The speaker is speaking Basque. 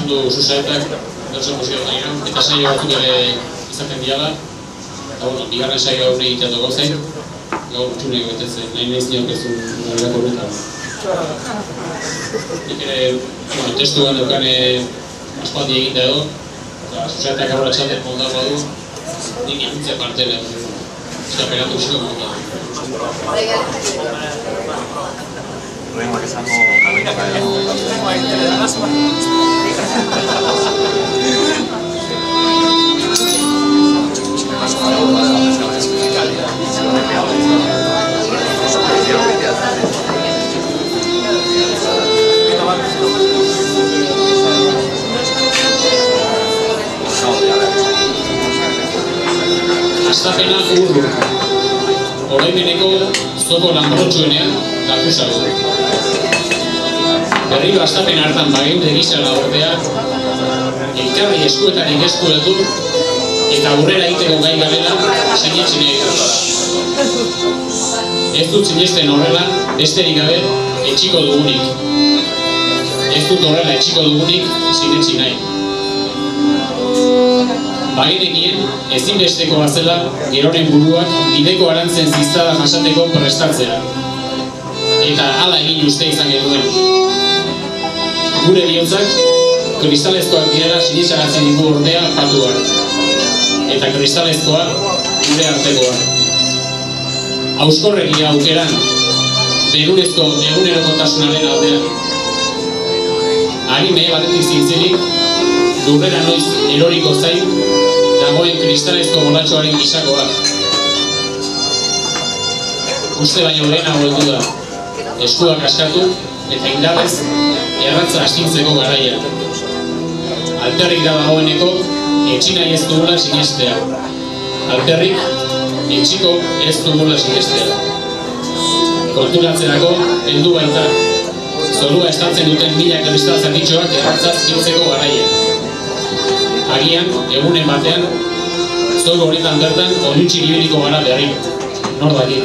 esan du Susaetak, Nelson Musikatainan, eta saio batzuk ere izaten diala. Eta, bigarren saio hori egiteatuko zain, gaur txunek betetzen, nahi nahiz niorkezun garrako horretan. Nik ere, testuan dukan aspaldi egitea edo, eta Susaetak aurra txaten montar badu, nik ikuntzea partela, eta peratu ziko montar. Luego que salgo Astapena urru. Oroimeneko zoko lanbrotxuenean dakusago. Berriro astapen hartan bageunde gizara ordea, elkarri eskuetarik eskuetu eta aurrera egiteko gai garela sinetzen egiten. Ez dut sinesten horrela, besterik gabe etxiko dugunik. Ez dut horrela etxiko dugunik sinetsi nahi. Bagenekien ezinbesteko bazela geroren buruak bideko arantzen ziztada jasateko prestatzea. Eta hala egin uste izan genuen. Gure bihotzak, kristalezkoak direla sinizagatzen ditu ordea patuak. Eta kristalezkoa gure artekoa. Hauskorregia aukeran, berurezko egunerokotasunaren aldean. Harime batetik zintzilik, lurrera noiz eroriko zain, dagoen kristalezko bolatxoaren gisakoa. Uste baino lehenago heldu da, eskuak askatu eta indarrez erratza astintzeko garaia. Alperrik da dagoeneko, etxina ez dugula sinestea. Alperrik, etxiko ez dugula sinestea. Konturatzerako heldu baita, zorua estatzen duten mila kristal zatitxoak erratzaz hiltzeko garaia. Agian, egunen batean, zoru horretan bertan onuntxik ibiriko gara berri. Nor daki.